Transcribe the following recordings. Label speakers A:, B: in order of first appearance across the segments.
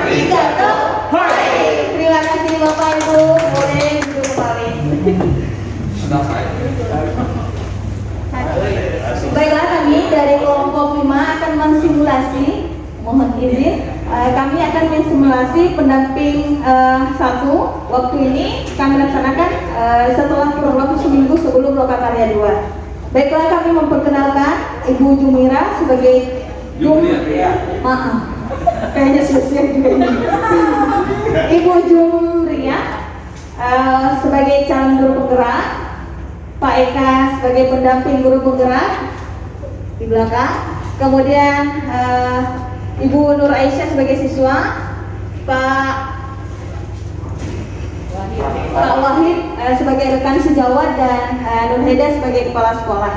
A: Arigato. Hai. Terima kasih Bapak Ibu. Boleh duduk kembali. Baiklah, kami dari kelompok 5 akan mensimulasi. Mohon izin, kami akan mensimulasi pendamping 1. Waktu ini kami laksanakan setelah kurun waktu seminggu sebelum Lokakarya 2. Baiklah, kami memperkenalkan Ibu Jumira sebagai maaf, kayaknya selesai juga ini. Ibu Jumria sebagai calon guru penggerak, Pak Eka sebagai pendamping guru penggerak di belakang, kemudian Ibu Nur Aisyah sebagai siswa, Pak Wahid sebagai rekan sejawat, dan Nur Heda sebagai kepala sekolah.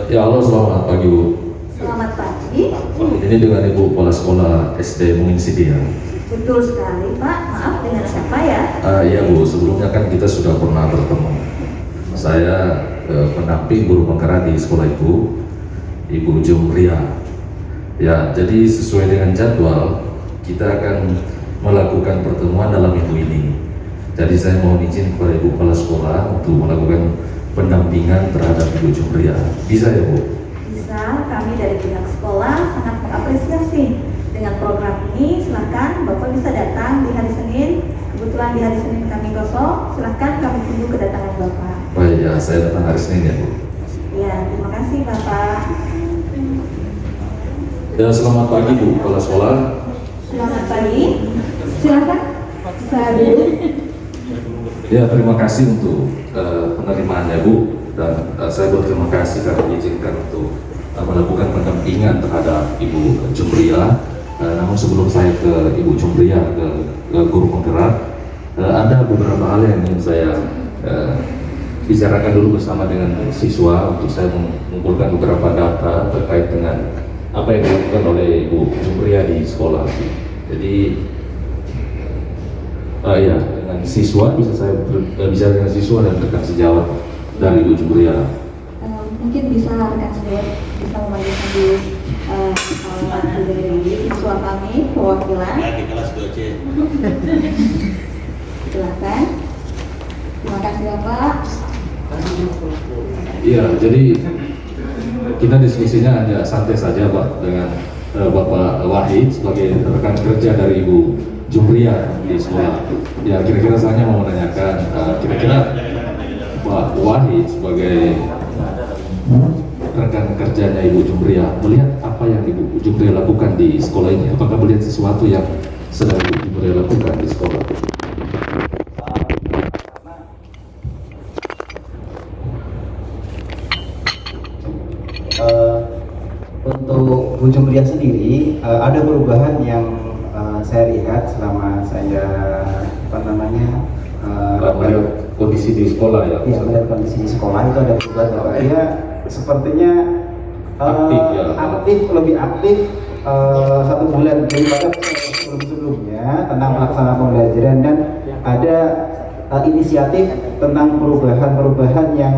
B: Ya halo, selamat pagi Bu.
A: Selamat pagi.
B: Ini dengan Ibu Kepala Sekolah SD Mungin Sidiang.
A: Betul sekali Pak, maaf dengan siapa ya?
B: Iya Bu, sebelumnya kan kita sudah pernah bertemu. Saya pendamping guru penggerak di sekolah itu, Ibu Jumria. Ya, jadi sesuai dengan jadwal kita akan melakukan pertemuan dalam minggu ini. Jadi saya mohon izin kepada Ibu Kepala Sekolah untuk melakukan pendampingan terhadap Ibu Jumria. Bisa ya Bu?
A: Bisa, kami dari pihak sekolah sangat mengapresiasi dengan program ini. Silahkan Bapak bisa datang di hari Senin. Kebetulan di hari Senin kami kosong, silahkan kami tunggu kedatangan Bapak.
B: Baik ya, saya datang hari Senin ya Bu.
A: Ya, terima kasih Bapak.
B: Ya, selamat pagi Bu Kepala Sekolah.
A: Selamat pagi. Silahkan saya duduk.
B: Ya, terima kasih untuk penerimaannya Bu, dan saya berterima kasih karena diizinkan untuk melakukan pendampingan terhadap Ibu Jumria. Namun sebelum saya ke Ibu Jumria, ke guru penggerak, ada beberapa hal yang ingin saya bicarakan dulu bersama dengan siswa untuk saya mengumpulkan beberapa data terkait dengan apa yang dilakukan oleh Ibu Jumria di sekolah. Jadi ya, dengan siswa bisa saya bicara dengan siswa dan rekan sejawat dari Ibu Jumria.
A: Mungkin bisa rekan sejawat bisa memanggilkan dulu salah satu dari siswa kami, perwakilan.
C: Di kelas 2C.
A: Silakan. Terima kasih Bapak.
B: Iya, jadi kita diskusinya hanya santai saja Pak dengan Bapak Wahid sebagai rekan kerja dari Ibu Jumria di sekolah. Ya, kira-kira saya mau menanyakan, kira-kira Pak Wahid sebagai rekan kerjanya Ibu Jumria melihat apa yang Ibu Jumria lakukan di sekolah ini? Apakah melihat sesuatu yang sedang Ibu Jumria lakukan di sekolah?
D: Untuk Bu Jumria sendiri ada perubahan yang saya lihat selama saya
B: Melihat kondisi di sekolah ya?
D: Iya, melihat kondisi di sekolah itu ada perubahan bahwa dia sepertinya
B: Aktif ya?
D: lebih aktif 1 bulan daripada sebelum-sebelumnya tentang pelaksanaan pembelajaran, dan ada inisiatif tentang perubahan-perubahan yang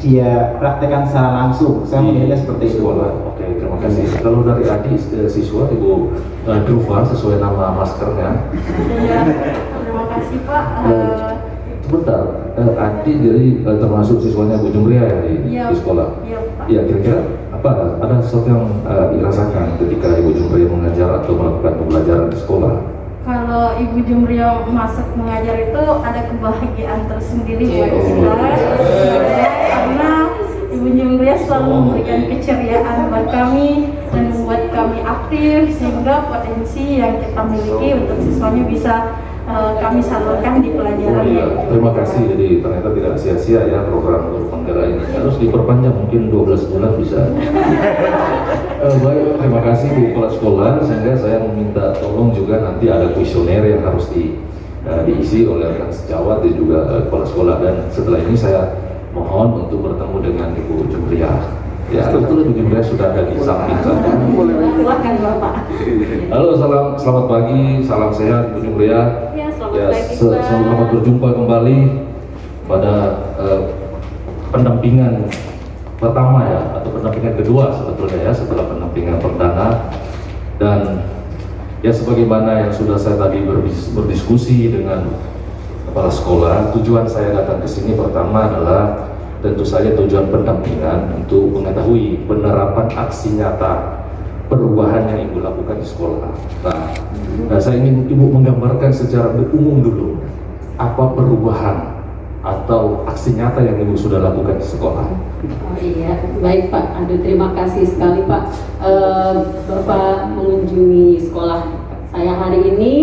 D: dia praktekkan secara langsung. Saya melihatnya seperti itu.
B: Oke, terima kasih. Kalau dari adik siswa Ibu Druva sesuai nama maskernya.
A: Ya, terima kasih Pak.
B: Sebentar, adik jadi termasuk siswanya Bu Jumria ya di sekolah.
A: Iya Pak.
B: Ya, kira-kira apa ada sesuatu yang dirasakan ketika Ibu Jumria mengajar atau melakukan pembelajaran di sekolah?
E: Kalau Ibu Jumria masuk mengajar itu ada kebahagiaan tersendiri buat
B: Oh.
E: saya, karena Ibu Jumria selalu memberikan keceriaan buat kami dan membuat kami aktif, sehingga potensi yang kita miliki untuk siswanya bisa kami salurkan di pelajaran.
B: Oh iya, terima kasih. Jadi ternyata tidak sia-sia ya program guru penggerak ini. Harus diperpanjang, mungkin 12 bulan bisa. Baik, terima kasih Bu Kepala Sekolah. Sehingga saya meminta tolong juga nanti ada kuesioner yang harus diisi oleh rekan sejawat dan juga Kepala Sekolah. Dan setelah ini saya mohon untuk bertemu dengan Ibu Jumria. Ya, kebetulan Ibu Jumriah sudah ada di samping saya.
E: Silakan Bapak.
B: Halo, selamat pagi, salam sehat Ibu Jumriah.
E: Ya, selamat
B: Ya,
E: pagi Pak.
B: selamat berjumpa kembali pada pendampingan pertama ya, atau pendampingan kedua sebetulnya ya, setelah pendampingan perdana. Dan ya sebagaimana yang sudah saya tadi berdiskusi dengan kepala sekolah, tujuan saya datang ke sini pertama adalah tentu saja tujuan pendampingan untuk mengetahui penerapan aksi nyata perubahan yang Ibu lakukan di sekolah. Nah, saya ingin Ibu menggambarkan secara umum dulu apa perubahan atau aksi nyata yang Ibu sudah lakukan di sekolah.
C: Oh iya, baik Pak. Aduh, terima kasih sekali Pak. Bapak mengunjungi sekolah saya hari ini.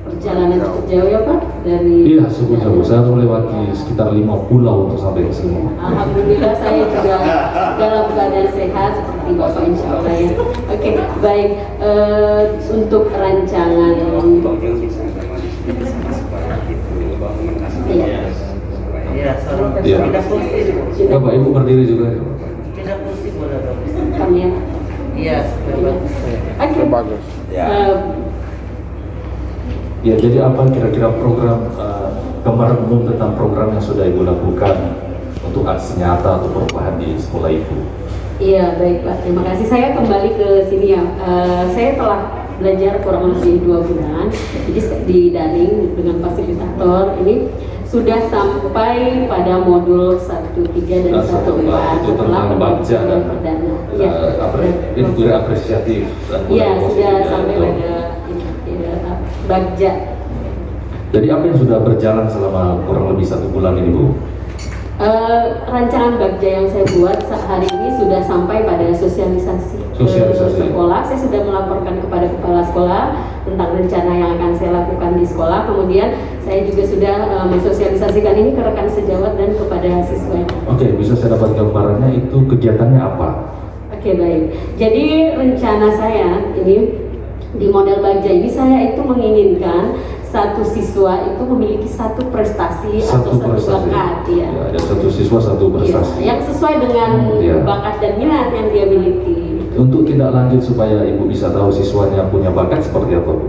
C: Perjalanan cukup jauh ya Pak dari.
B: Iya, cukup jauh. Saya melewati sekitar 5 pulau untuk sampai ke sini.
C: Alhamdulillah saya juga dalam keadaan sehat seperti Bapak insya Allah ya. Oke, baik. Untuk rancangan. Iya.
F: Iya, salam.
B: Iya.
F: Tidak kursi.
B: Bapak Ibu berdiri juga ya.
F: Tidak kursi boleh dong.
C: Kami ya.
F: Iya,
C: Oke.
G: Bagus.
B: Ya, jadi apa kira-kira program gambaran umum tentang program yang sudah Ibu lakukan untuk aksi nyata atau perubahan di sekolah Ibu?
C: Iya, baik Pak. Terima kasih. Saya kembali ke sini ya. Saya telah belajar kurang lebih 2 bulan. Jadi di daring dengan fasilitator ini sudah sampai pada modul 1.3 dan 1.4 setelah pendampingan perdana. Iya.
B: Ini apresiatif.
C: Iya, sudah sampai pada Bagja.
B: Jadi apa yang sudah berjalan selama kurang lebih 1 bulan ini Bu?
C: Rancangan Bagja yang saya buat hari ini sudah sampai pada sosialisasi ke sekolah. Saya sudah melaporkan kepada kepala sekolah tentang rencana yang akan saya lakukan di sekolah. Kemudian saya juga sudah mensosialisasikan ini ke rekan sejawat dan kepada siswa.
B: Oke, bisa saya dapat gambarannya itu kegiatannya apa?
C: Oke, baik. Jadi rencana saya ini di model Bagja ini saya itu menginginkan satu siswa itu memiliki satu prestasi atau satu bakat ya.
B: Ya, ada satu siswa satu prestasi.
C: Ya, yang sesuai dengan bakat dan minat yang dia miliki.
B: Untuk tindak lanjut supaya Ibu bisa tahu siswanya punya bakat seperti apa Bu?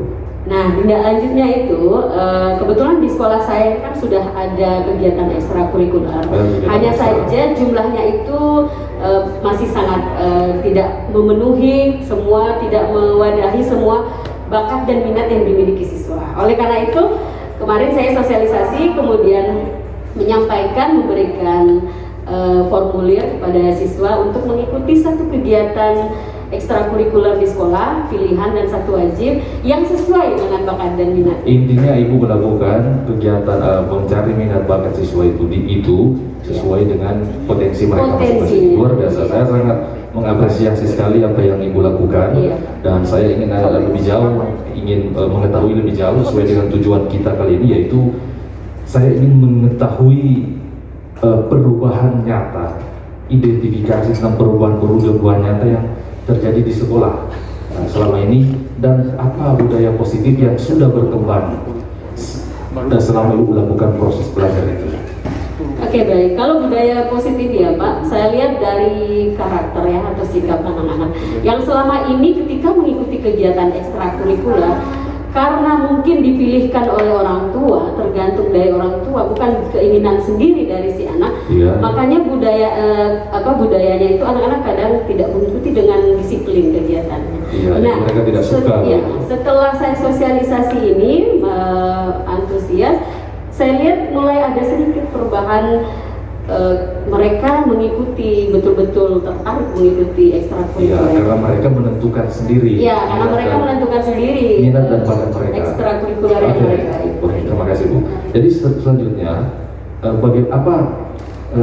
C: Nah, tindak lanjutnya itu kebetulan di sekolah saya kan sudah ada kegiatan ekstrakurikuler. Hanya saja jumlahnya itu masih sangat tidak memenuhi semua, tidak mewadahi semua bakat dan minat yang dimiliki siswa. Oleh karena itu, kemarin saya sosialisasi, kemudian menyampaikan, memberikan formulir kepada siswa untuk mengikuti satu kegiatan ekstrakurikuler di sekolah, pilihan dan satu wajib yang sesuai dengan bakat dan minat.
B: Intinya Ibu melakukan kegiatan mencari minat bakat siswa itu sesuai dengan potensi mereka masing-masing. Luar biasa. Saya sangat mengapresiasi sekali apa yang Ibu lakukan. Dan saya ingin lebih jauh, ingin mengetahui lebih jauh sesuai dengan tujuan kita kali ini, yaitu saya ingin mengetahui perubahan nyata, identifikasi tentang perubahan nyata yang terjadi di sekolah selama ini, dan apa budaya positif yang sudah berkembang dan selama Ibu melakukan proses belajar itu.
C: Oke, baik. Kalau budaya positif ya Pak, saya lihat dari karakter ya atau sikap anak-anak yang selama ini ketika mengikuti kegiatan ekstrakurikuler, karena mungkin dipilihkan oleh orang tua, tergantung dari orang tua, bukan keinginan sendiri dari si anak. Makanya budayanya itu anak-anak kadang tidak mengikuti dengan disiplin kegiatannya.
B: Mereka tidak suka.
C: Setelah saya sosialisasi ini antusias, saya lihat mulai ada sedikit perubahan. Mereka mengikuti, betul-betul tertarik mengikuti ekstrakurikuler.
B: Karena mereka menentukan sendiri.
C: Karena mereka menentukan sendiri
B: minat dan bakat mereka.
C: Ekstrakurikuler yang mereka ikuti.
B: Terima kasih Bu. Jadi selanjutnya,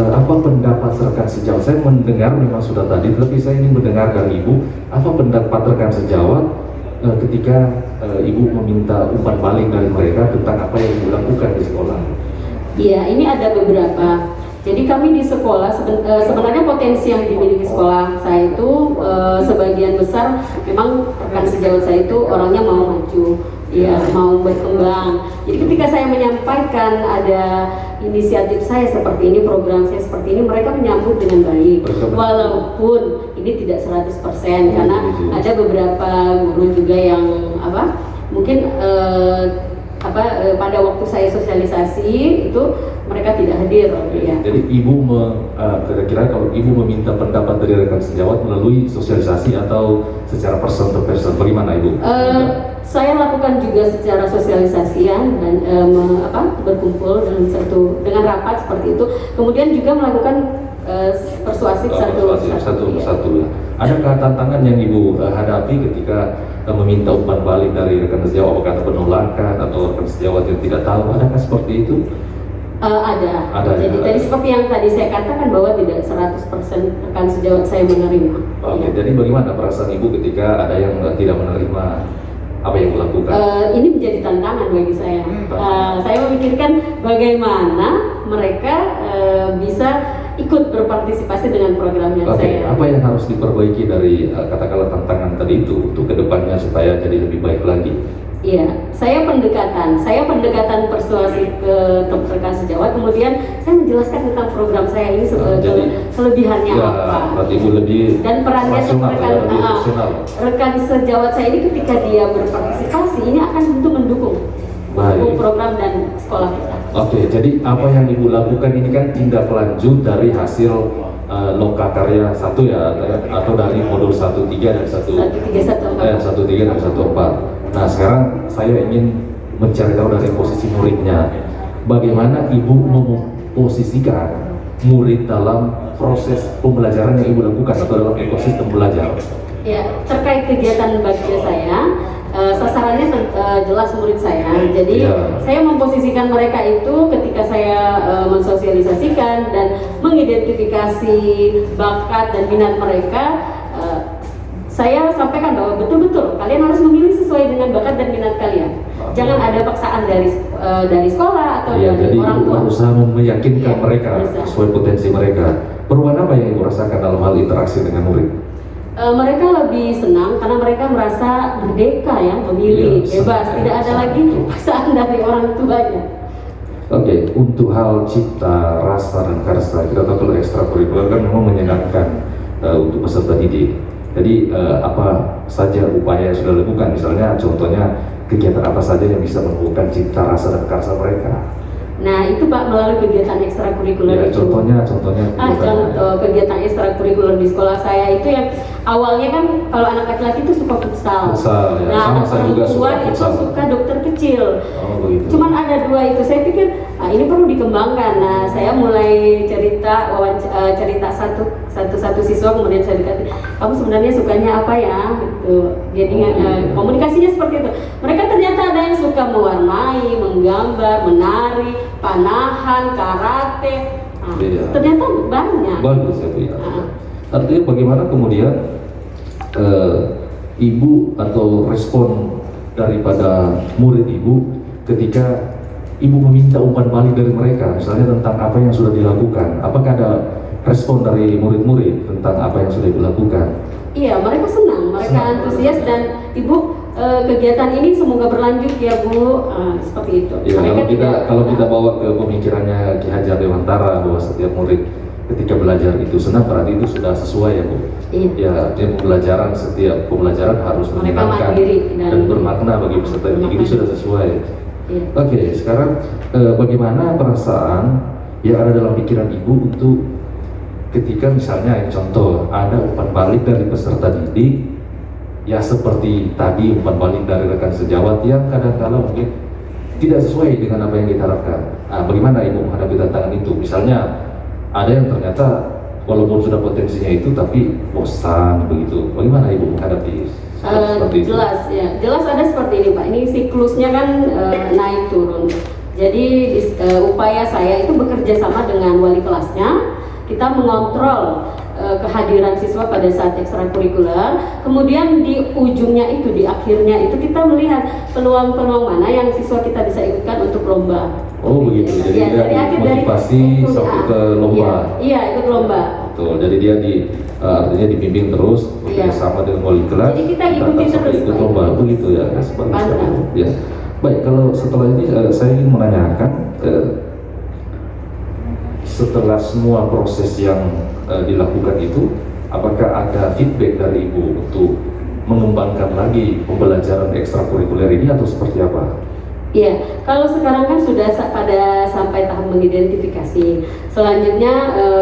B: apa pendapat rekan sejawat? Saya mendengar memang sudah tadi, tapi saya ingin mendengarkan Ibu. Apa pendapat rekan sejawat ketika Ibu meminta umpan balik dari mereka tentang apa yang Ibu lakukan di sekolah?
C: Iya, ini ada beberapa. Jadi kami di sekolah sebenarnya potensi yang dimiliki sekolah saya itu sebagian besar memang rekan sejawat saya itu orangnya mau maju, ya mau berkembang. Jadi ketika saya menyampaikan ada inisiatif saya seperti ini, program saya seperti ini, mereka menyambut dengan baik. Walaupun ini tidak 100% karena ada beberapa guru juga yang mungkin pada waktu saya sosialisasi itu mereka tidak hadir. Ya.
B: Jadi ibu kira-kira kalau ibu meminta pendapat dari rekan sejawat melalui sosialisasi atau secara person to person, bagaimana ibu?
C: Saya lakukan juga secara sosialisasi ya, dan berkumpul dengan rapat seperti itu. Kemudian juga melakukan persuasif satu
B: persatu. Ya. Adakah tantangan yang ibu hadapi ketika meminta umpan balik dari rekan sejawat, apakah penolakan atau rekan sejawat yang tidak tahu? Adakah seperti itu?
C: Ada. Jadi tadi seperti yang tadi saya katakan bahwa tidak 100% rekan sejawat saya menerima.
B: Oke, jadi bagaimana perasaan ibu ketika ada yang tidak menerima apa yang dilakukan?
C: Ini menjadi tantangan bagi saya. Saya memikirkan bagaimana mereka bisa ikut berpartisipasi dengan program yang saya.
B: Apa yang harus diperbaiki dari katakanlah tantangan tadi itu untuk kedepannya supaya jadi lebih baik lagi?
C: Iya, saya pendekatan persuasif ke rekan sejawat, kemudian saya menjelaskan tentang program saya ini kelebihannya apa.
B: Ibu lebih
C: dan perannya rekan sejawat saya ini ketika dia berpartisipasi ini akan tentu mendukung program dan sekolah kita.
B: Oke, jadi apa yang ibu lakukan ini kan tindak lanjut dari hasil lokakarya 1 ya, atau dari modul 1.3 dan 1.3 dan 1.4. Nah, sekarang saya ingin mencari tahu dari posisi muridnya, bagaimana ibu memposisikan murid dalam proses pembelajaran yang ibu lakukan atau dalam ekosistem belajar.
C: Ya, terkait kegiatan bagja saya, sasarannya jelas murid saya. Jadi saya memposisikan mereka itu ketika saya mensosialisasikan dan mengidentifikasi bakat dan minat mereka. Saya sampaikan bahwa betul-betul kalian harus memilih sesuai dengan bakat dan minat kalian. Jangan ada paksaan dari sekolah atau dari orang tua.
B: Berusaha meyakinkan mereka sesuai potensi mereka. Perubahan apa yang ibu rasakan dalam hal interaksi dengan murid?
C: Mereka lebih senang karena mereka merasa merdeka ya, memilih, bebas, tidak ada lagi paksaan dari orang tuanya.
B: Oke, untuk hal cipta, rasa, dan karsa, kita tahu kalau ekstrakurikuler kan memang menyenangkan untuk peserta didik. Jadi apa saja upaya yang sudah dilakukan, misalnya contohnya kegiatan apa saja yang bisa menumbuhkan cipta, rasa, dan karsa mereka?
C: Nah itu Pak, melalui kegiatan ekstrakurikuler itu.
B: Contohnya
C: kegiatan ekstrakurikuler di sekolah saya itu yang awalnya kan kalau anak laki-laki itu suka futsal.
B: Ya.
C: Nah anak perempuan itu suka dokter kecil. Cuman ada 2 itu, saya pikir ini perlu dikembangkan. Nah saya mulai cerita satu siswa, kemudian saya dikatakan, kamu sebenarnya sukanya apa ya? Gitu. Jadi komunikasinya seperti itu. Mereka ternyata ada yang suka mewarnai, menggambar, menari, panahan, karate. Ternyata banyak.
B: Bagus ya Bu ya. Artinya bagaimana kemudian ibu atau respon daripada murid ibu ketika ibu meminta umpan balik dari mereka, misalnya tentang apa yang sudah dilakukan? Apakah ada respon dari murid-murid tentang apa yang sudah dilakukan?
C: Iya, mereka senang, mereka antusias, dan ibu kegiatan ini semoga berlanjut ya Bu, seperti itu.
B: Ya, kalau kita bawa ke pemikirannya Ki Hajar Dewantara bahwa setiap murid ketika belajar itu senang, berarti itu sudah sesuai ya Bu. Iya. Ya, setiap pembelajaran harus menyenangkan dan bermakna bagi peserta didik, itu sudah sesuai. Iya. Oke, sekarang bagaimana perasaan yang ada dalam pikiran ibu untuk ketika misalnya contoh ada umpan balik dari peserta didik, ya seperti tadi umpan balik dari rekan sejawat yang kadang-kala mungkin tidak sesuai dengan apa yang kita harapkan. Nah, bagaimana ibu menghadapi tantangan itu? Misalnya ada yang ternyata walaupun sudah potensinya itu tapi bosan begitu. Bagaimana ibu menghadapi seperti itu?
C: Jelas ada seperti ini Pak. Ini siklusnya kan naik turun. Jadi upaya saya itu bekerja sama dengan wali kelasnya. Kita mengontrol kehadiran siswa pada saat ekstrakurikuler, kemudian di ujungnya itu, di akhirnya itu kita melihat peluang-peluang mana yang siswa kita bisa ikutkan untuk lomba.
B: Oh begitu, jadi dia motivasi sampai ke lomba.
C: Iya, ikut lomba.
B: Betul, jadi dia artinya dibimbing terus
C: Iya.
B: sama dengan wali kelas.
C: Jadi kita ikuti
B: datang sampai
C: terus,
B: ikut
C: Pak.
B: lomba begitu ya. Bagus sekali.
C: Pantang.
B: Ya. Baik, kalau setelah ini saya ingin menanyakan setelah semua proses yang dilakukan itu, apakah ada feedback dari Ibu untuk mengembangkan lagi pembelajaran ekstrakurikuler ini atau seperti apa?
C: Iya, kalau sekarang kan sudah pada sampai tahap mengidentifikasi. Selanjutnya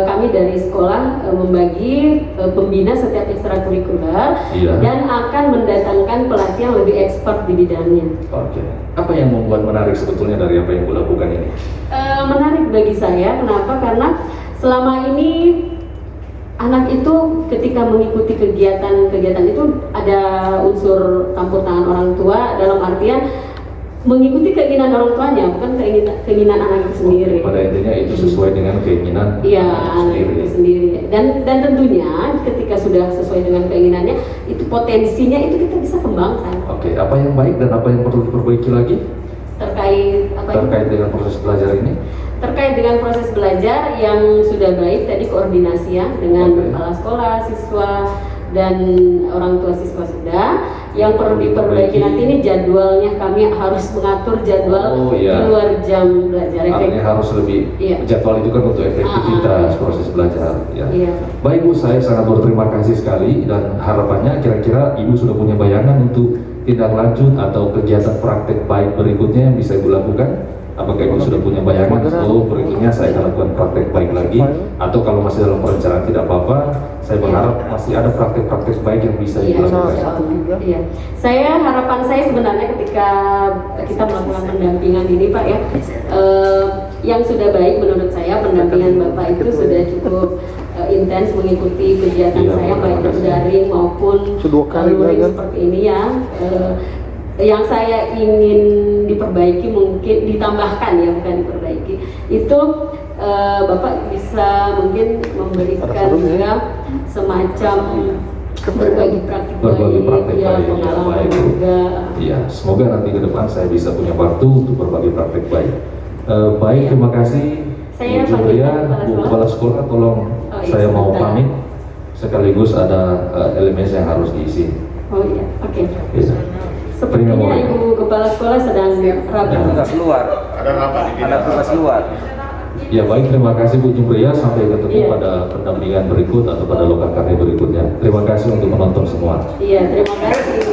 C: kami dari sekolah membagi pembina setiap ekstrakurikuler
B: Iya.
C: dan akan mendatangkan pelatih yang lebih expert di bidangnya.
B: Oke. Apa yang membuat menarik sebetulnya dari apa yang Ibu lakukan ini?
C: Menarik bagi saya, kenapa? Karena selama ini anak itu ketika mengikuti kegiatan-kegiatan itu ada unsur campur tangan orang tua, dalam artian mengikuti keinginan orang tuanya, bukan keinginan anak itu sendiri.
B: Pada intinya itu sesuai dengan keinginan
C: Iya,
B: anak
C: anak itu sendiri. Dan tentunya ketika sudah sesuai dengan keinginannya, itu potensinya itu kita bisa kembangkan.
B: Oke, apa yang baik dan apa yang perlu diperbaiki lagi
C: Terkait apa itu?
B: terkait dengan proses belajar ini?
C: Terkait dengan proses belajar yang sudah baik tadi koordinasi ya dengan
B: Oke.
C: kepala sekolah, siswa dan orang tua siswa sudah. Yang perlu diperbaiki nanti ini jadwalnya, kami harus mengatur jadwal
B: Oh, iya.
C: di luar jam belajar
B: Artinya
C: efektif.
B: harus lebih
C: Iya.
B: jadwal itu kan untuk efektivitas proses belajar. Ya.
C: Iya.
B: Baik Bu, saya sangat berterima kasih sekali dan harapannya kira-kira Ibu sudah punya bayangan untuk tindak lanjut atau kegiatan praktek baik berikutnya yang bisa Ibu lakukan. Apakah Ibu sudah punya bayangan? Oh, berikutnya saya akan lakukan praktek baik lagi, atau kalau masih dalam perencanaan tidak apa-apa, saya berharap masih ada praktek-praktek baik yang bisa Ibu
C: Iya.
B: lakukan.
C: Iya, harapan saya sebenarnya ketika kita melakukan pendampingan ini Pak ya, yang sudah baik menurut saya pendampingan Bapak itu sudah cukup intens mengikuti kegiatan
B: Iya,
C: saya baik
B: terima kasih.
C: daring maupun
G: Kedua kali
C: luring
G: gagal.
C: seperti ini ya. Yang saya ingin diperbaiki mungkin ditambahkan ya, bukan diperbaiki itu Bapak bisa mungkin memberikan juga semacam berbagi praktik
B: Berbagi praktik
C: ya,
B: baik, ya,
C: pengalaman
B: baik.
C: juga.
B: Iya, semoga nanti ke depan saya bisa punya waktu untuk berbagi praktek baik. Baik,
C: Iya.
B: terima kasih
C: Saya
B: Bu Jumria,
C: panggilkan
B: Bu Kepala Sekolah, tolong
C: Oh, iya,
B: saya mau
C: sebentar.
B: pamit. Sekaligus ada elemen yang harus diisi.
C: Oh iya, oke.
B: Iya.
C: Sepertinya
B: Terima kasih.
C: Ibu Kepala Sekolah sedang rapat.
F: Tugas luar. Ada tugas luar.
B: Ya baik, terima kasih Bu Jumria. Sampai ketemu
C: Iya.
B: pada pendampingan berikut atau pada lokal karya berikutnya. Terima kasih untuk menonton semua.
C: Iya, terima kasih.